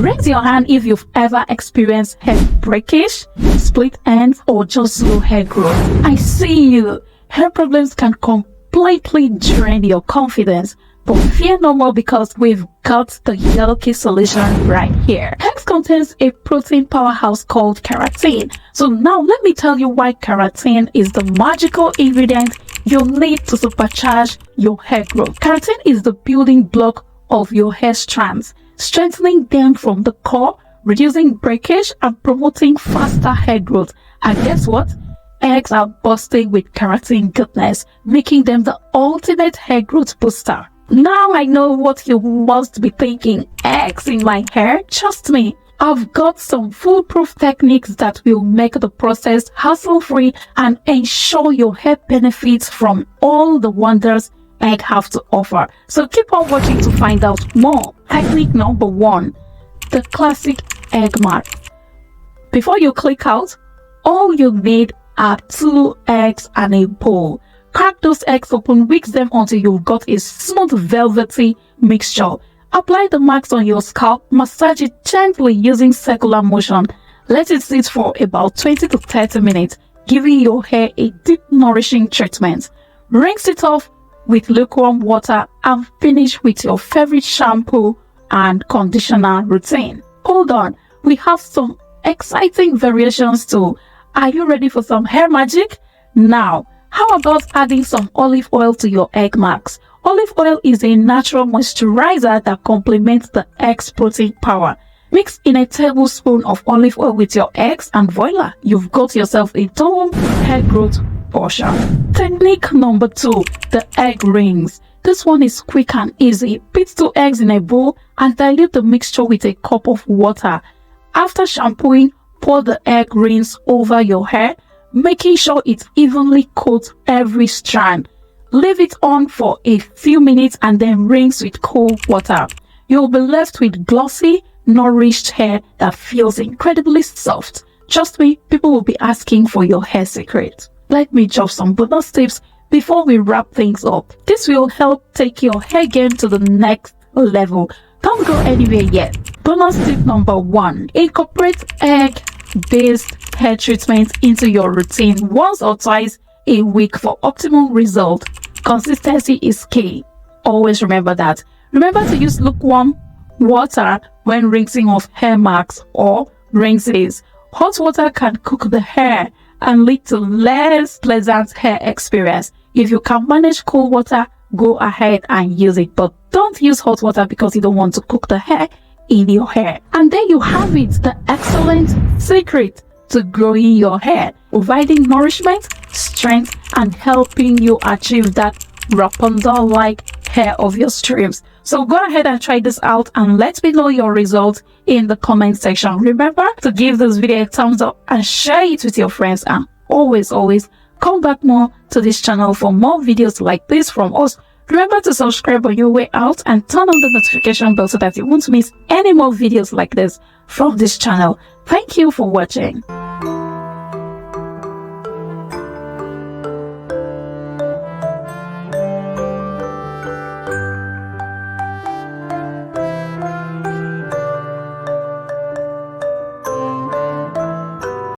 Raise your hand if you've ever experienced hair breakage, split ends, or just slow hair growth. I see you. Hair problems can completely drain your confidence. But fear no more, because we've got the yellow key solution right here. Eggs contains a protein powerhouse called keratin. So now let me tell you why keratin is the magical ingredient you need to supercharge your hair growth. Keratin is the building block of your hair strands, strengthening them from the core, reducing breakage, and promoting faster hair growth. And guess what? Eggs are bursting with keratin goodness, making them the ultimate hair growth booster. Now I know what you must be thinking. Eggs in my hair? Trust me, I've got some foolproof techniques that will make the process hassle-free and ensure your hair benefits from all the wonders egg have to offer. So keep on watching to find out more. Technique number 1, the classic egg mark. Before you click out, all you need are 2 eggs and a bowl. Crack those eggs open, whisk them until you've got a smooth velvety mixture. Apply the marks on your scalp, massage it gently using circular motion. Let it sit for about 20 to 30 minutes, giving your hair a deep nourishing treatment. Rinse it off with lukewarm water and finish with your favorite shampoo and conditioner routine. Hold on, we have some exciting variations too. Are you ready for some hair magic? Now, how about adding some olive oil to your egg marks? Olive oil is a natural moisturizer that complements the egg's protein power. Mix in a tablespoon of olive oil with your eggs and voila, you've got yourself a dome hair growth portion. Technique number 2, the egg rings. This one is quick and easy. Beat 2 eggs in a bowl and dilute the mixture with a cup of water. After shampooing, pour the egg rings over your hair, making sure it evenly coats every strand. Leave it on for a few minutes and then rinse with cold water. You'll be left with glossy, nourished hair that feels incredibly soft. Trust me, people will be asking for your hair secret. Let me drop some bonus tips before we wrap things up. This will help take your hair game to the next level. Don't go anywhere yet. Bonus tip number 1, incorporate egg-based hair treatments into your routine once or twice a week for optimal result. Consistency is key. Always remember that. Remember to use lukewarm water when rinsing off hair marks or rinses. Hot water can cook the hair and lead to less pleasant hair experience. If you can manage cold water, go ahead and use it, but don't use hot water because you don't want to cook the hair in your hair. And there you have it, the excellent secret to growing your hair, providing nourishment, strength, and helping you achieve that Rapunzel-like hair of your dreams. So go ahead and try this out and let me know your results in the comment section. Remember to give this video a thumbs up and share it with your friends, and always come back more to this channel for more videos like this from us. Remember to subscribe on your way out and turn on the notification bell so that you won't miss any more videos like this from this channel. Thank you for watching.